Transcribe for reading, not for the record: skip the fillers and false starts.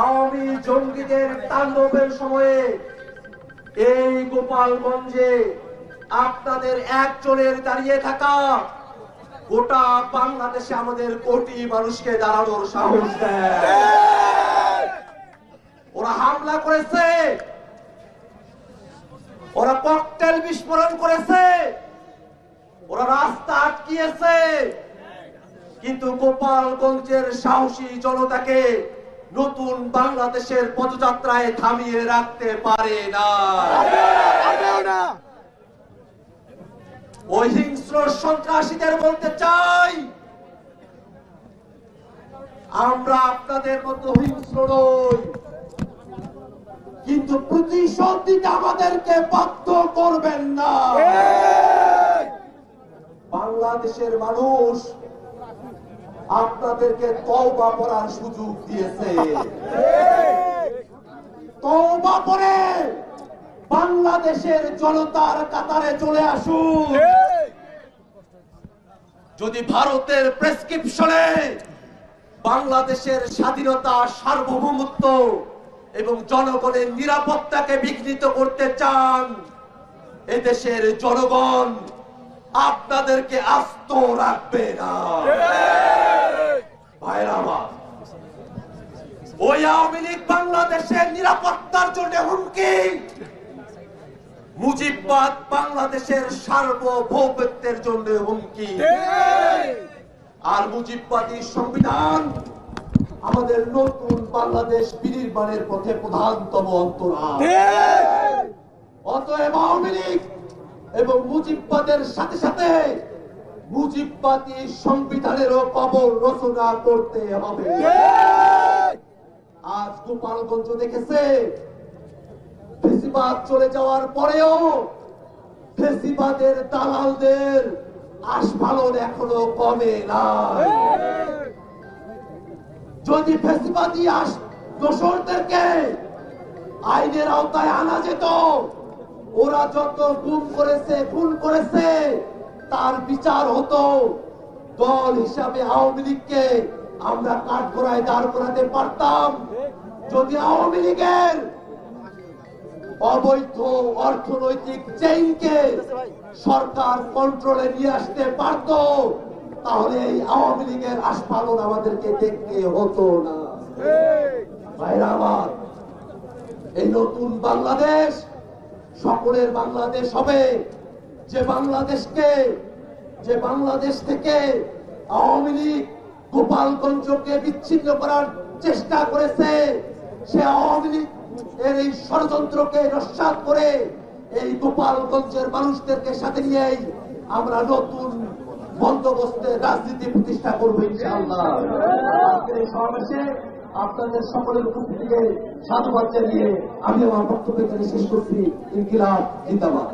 আওয়ামী জঙ্গিদের তাণ্ডবের সময়ে এই গোপালগঞ্জে আপনাদের একজনের দাঁড়িয়ে থাকা গোটা বাংলাদেশে আমাদের কোটি মানুষকে দাঁড়ানোর সাহস দেয়। ওরা হামলা করেছে, ওরা ককটেল বিস্ফোরণ করেছে, ওরা রাস্তা আটকিয়েছে, কিন্তু গোপালগঞ্জের সাহসী জনতাকে নতুন বাংলাদেশের পদযাত্রায় থামিয়ে রাখতে পারে না। ওই হিংস্র সন্ত্রাসীদের বলতে চাই, আমরা আপনাদের মতো হিংস্র নই, কিন্তু প্রতিশোধ দিতে আমাদেরকে বাধ্য করবেন না। বাংলাদেশের মানুষ আপনাদেরকে তওবা করার সুযোগ দিয়েছে। তওবা করে বাংলাদেশের জনতার কাতারে চলে আসুন। যদি ভারতের প্রেসক্রিপশনে বাংলাদেশের স্বাধীনতা, সার্বভৌমত্ব এবং জনগণের নিরাপত্তাকে বিঘ্নিত করতে চান, এদেশের জনগণ আপনাদেরকে আস্ত রাখবে না। ভাইরা আমার, ওই আওয়ামী লীগ বাংলাদেশের নিরাপত্তার জন্য হুমকি, মুজিববাদ বাংলাদেশের সার্বভৌমত্বের জন্য হুমকি, আর মুজিববাদী সংবিধান আমাদের নতুন বাংলাদেশ বিনির্মাণের পথে প্রধানতম অন্তরায়। অতএব আওয়ামী লীগ এবং মুজিববাদের সাথে সাথে মুজিববাদী সংবিধানেরও কবর রচনা করতে হবে। আজ গোপালগঞ্জ দেখেছে, ফেসিবাদ চলে যাওয়ার পরেও ফেসিবাদের দালালদের আস্ফালন এখনো কমে নাই। যদি ফেসিবাদী দোসরদেরকে আইনের আওতায় আনা যেত, ওরা যত গুম করেছে, খুন করেছে, তার বিচার হতো। দল হিসাবে আওয়ামী লীগকে আমরা কাঠগড়ায় দাঁড় করাতে পারতাম যদি আওয়ামী লীগের অবৈধ অর্থনৈতিক চেইনকে সরকার কন্ট্রোলে নিয়ে আসতে পারত, তাহলে এই আওয়ামী লীগের আস্ফালন আমাদেরকে দেখতে হতো না। ভাইরা আমার, এই নতুন বাংলাদেশ সকলের বাংলাদেশ হবে। যে বাংলাদেশ থেকে আওয়ামী লীগ গোপালগঞ্জকে বিচ্ছিন্ন করার চেষ্টা করেছে, সে আওয়ামী লীগ এর এই ষড়যন্ত্রকে নস্যাৎ করে এই গোপালগঞ্জের মানুষদেরকে সাথে নিয়েই আমরা নতুন বন্দোবস্তের রাজনীতি প্রতিষ্ঠা করবো ইনশাআল্লাহ। এই সমাবেশে আপনাদের সকলের উপস্থিতিকে সাধুবাদ জানিয়ে আমি আমার বক্তব্য শেষ করছি। ইনকিলাব জিন্দাবাদ।